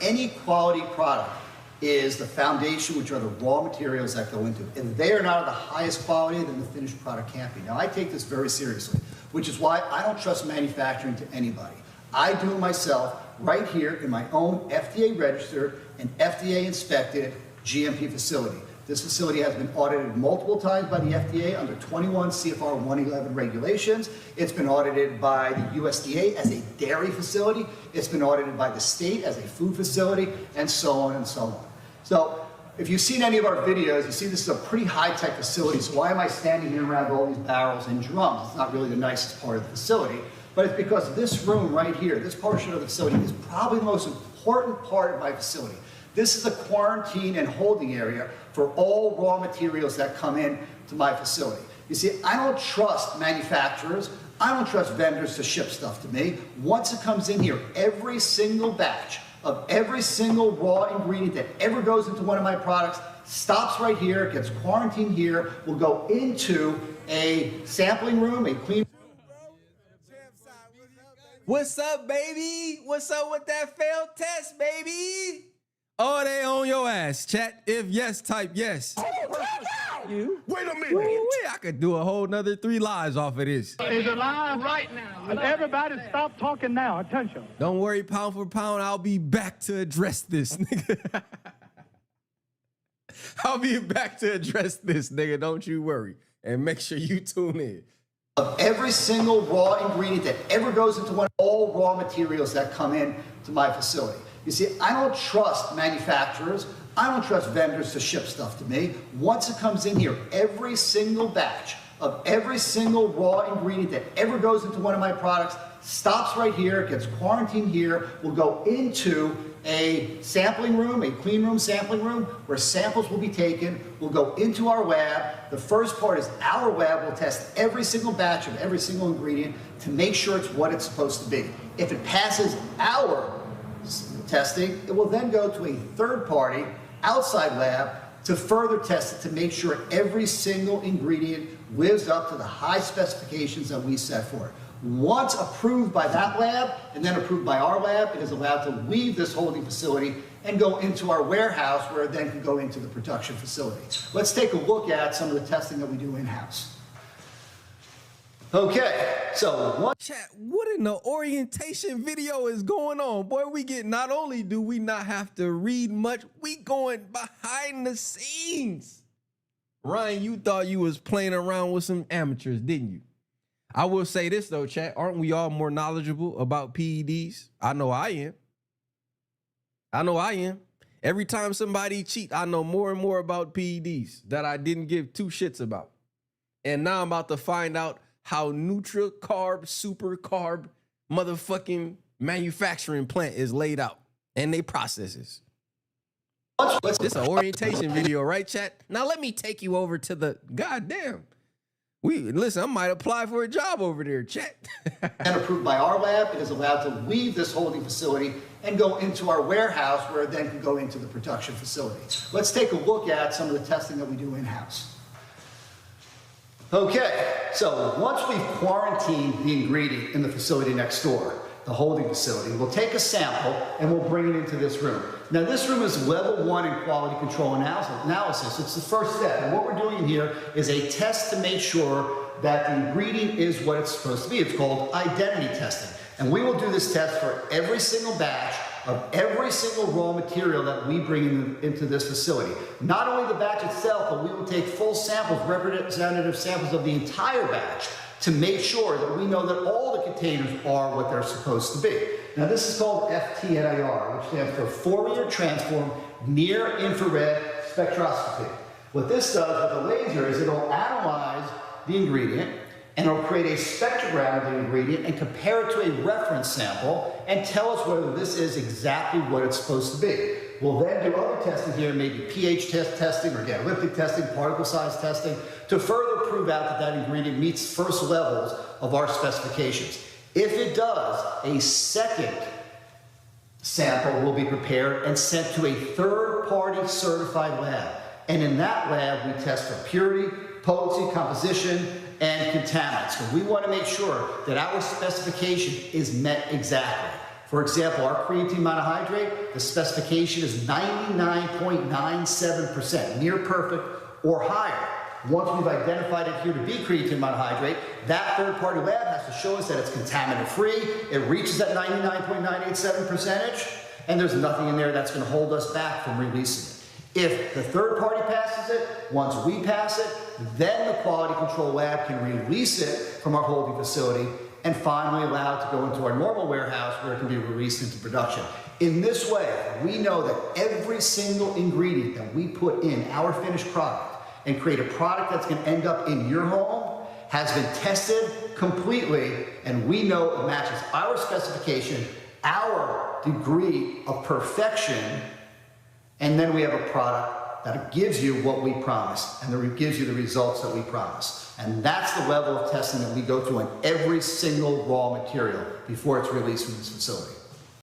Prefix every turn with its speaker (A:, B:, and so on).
A: Any quality product is the foundation, which are the raw materials that go into it. If they are not of the highest quality, then the finished product can't be. Now, I take this very seriously, which is why I don't trust manufacturing to anybody. I do it myself right here in my own FDA registered and FDA inspected GMP facility. This facility has been audited multiple times by the FDA under 21 CFR 111 regulations. It's been audited by the USDA as a dairy facility. It's been audited by the state as a food facility, and so on and so on. So if you've seen any of our videos, you see this is a pretty high-tech facility. So why am I standing here around all these barrels and drums? It's not really the nicest part of the facility, but it's because this room right here, this portion of the facility, is probably the most important part of my facility. This is a quarantine and holding area for all raw materials that come in to my facility. You see, I don't trust manufacturers. I don't trust vendors to ship stuff to me. Once it comes in here, every single batch of every single raw ingredient that ever goes into one of my products stops right here, gets quarantined here, will go into a sampling room, a clean.
B: What's up, baby? What's up with that failed test, baby? Oh, they on your ass, chat. If yes, type yes. You? Wait a minute. I could do a whole nother 3 lives off of this.
C: It's a live right now. Everybody stop talking now. Attention.
B: Don't worry, pound for pound, I'll be back to address this, nigga. I'll be back to address this, nigga. Don't you worry. And make sure you tune in.
A: Of every single raw ingredient that ever goes into one, all raw materials that come in to my facility. You see, I don't trust manufacturers. I don't trust vendors to ship stuff to me. Once it comes in here, every single batch of every single raw ingredient that ever goes into one of my products stops right here, gets quarantined here, will go into a sampling room, a clean room sampling room, where samples will be taken, will go into our lab. The first part is our lab will test every single batch of every single ingredient to make sure it's what it's supposed to be. If it passes our testing, it will then go to a third-party outside lab to further test it to make sure every single ingredient lives up to the high specifications that we set for it. Once approved by that lab and then approved by our lab, it is allowed to leave this holding facility and go into our warehouse, where it then can go into the production facility. Let's take a look at some of the testing that we do in-house. Okay, so one.
B: Chat, what in the orientation video is going on? Boy, we get, not only do we not have to read much, we going behind the scenes. Ryan, you thought you was playing around with some amateurs, didn't you? I will say this though, chat, aren't we all more knowledgeable about PEDs? I know I am. I know I am. Every time somebody cheat, I know more and more about PEDs that I didn't give 2 shits about. And now I'm about to find out how NutraCarb, super carb, motherfucking manufacturing plant is laid out and they processes. This is an orientation video, right, chat? Now let me take you over to the goddamn. Listen, I might apply for a job over there, chat.
A: And approved by our lab, it is allowed to leave this holding facility and go into our warehouse, where it then can go into the production facility. Let's take a look at some of the testing that we do in-house. Okay, so once we've quarantined the ingredient in the facility next door, the holding facility, we'll take a sample and we'll bring it into this room. Now this room is level 1 in quality control analysis. It's the first step. And what we're doing here is a test to make sure that the ingredient is what it's supposed to be. It's called identity testing. And we will do this test for every single batch of every single raw material that we bring into this facility. Not only the batch itself, but we will take full samples, representative samples of the entire batch, to make sure that we know that all the containers are what they're supposed to be. Now this is called FTNIR, which stands for Fourier Transform Near Infrared Spectroscopy. What this does with a laser is it'll analyze the ingredient and it'll create a spectrogram of the ingredient and compare it to a reference sample and tell us whether this is exactly what it's supposed to be. We'll then do other testing here, maybe pH testing, organoleptic testing, particle size testing, to further prove out that that ingredient meets first levels of our specifications. If it does, a second sample will be prepared and sent to a third-party certified lab. And in that lab, we test for purity, potency, composition, and contaminants. So we want to make sure that our specification is met exactly. For example, our creatine monohydrate, the specification is 99.97%, near perfect or higher. Once we've identified it here to be creatine monohydrate, that third-party lab has to show us that it's contaminant-free, it reaches that 99.987%, and there's nothing in there that's going to hold us back from releasing it. If the third party passes it, once we pass it, then the quality control lab can release it from our holding facility and finally allow it to go into our normal warehouse where it can be released into production. In this way, we know that every single ingredient that we put in our finished product and create a product that's going to end up in your home has been tested completely, and we know it matches our specification, our degree of perfection, and then we have a product that gives you what we promised and that gives you the results that we promised. And that's the level of testing that we go through on every single raw material before it's released from this facility.